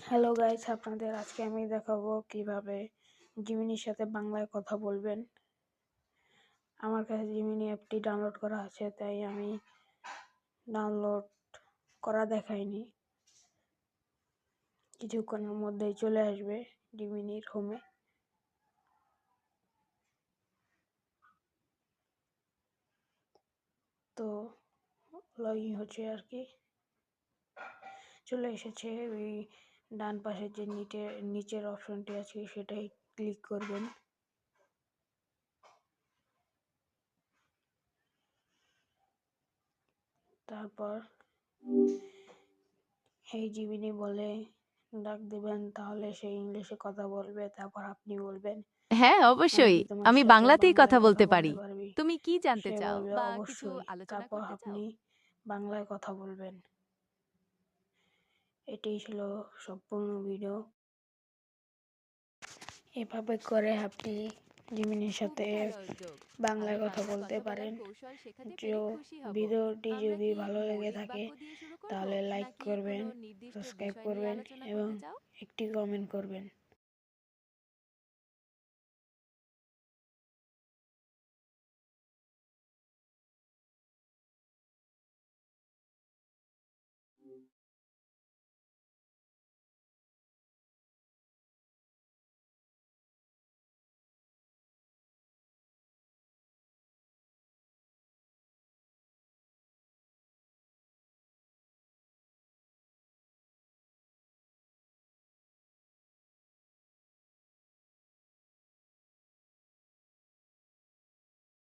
Hello guys, আপনাদের আজকে আমি দেখাবো কিভাবে জিমিনির সাথে বাংলায় কথা বলবেন। আমার কাছে জিমিনি অ্যাপটি ডাউনলোড করা আছে, তাই আমি ডাউনলোড করা দেখাইনি। কিছুক্ষণের মধ্যেই চলে আসবে জিমিনির হোমে। তো লগ ইন হচ্ছে আর কি, চলে এসেছে। ওই ডান পাশে যে নিচের অপশনটি আছে সেটাই ক্লিক করবেন। তারপর হেই জিমিনি বলে ডাক দিবেন, তাহলে সে ইংলিশে কথা বলবে। তারপর আপনি বলবেন হ্যাঁ, অবশ্যই। আমি তোমার আমি সাথে বাংলাতেই কথা বাংলায় কথা বলতে বলতে পারি। পারবি। তুমি কি জানতে সে চাও বলবে বা কিছু অবশ্যই। আলোচনা তারপর করতে চাও? আপনি বাংলায় কথা বলবেন। এটাই ছিল সম্পূর্ণ ভিডিও। এভাবে করে আপনি জিমিনির সাথে খুবই ভালো উদ্যোগ। বাংলায় আমি কথা বাংলায় বলতে কথা বলার পারেন। কৌশল শেখাতে পেরে যে খুশি হব। ভিডিওটি আমরা যদি কি ভালো লেগে মৌলিক থাকে বাক্য দিয়ে শুরু করব তাহলে লাইক নাকি করবেন, কোনো নির্দিষ্ট সাবস্ক্রাইব বিষয় নিয়ে করবেন আলোচনা এবং করতে চাও? একটি কমেন্ট করবেন।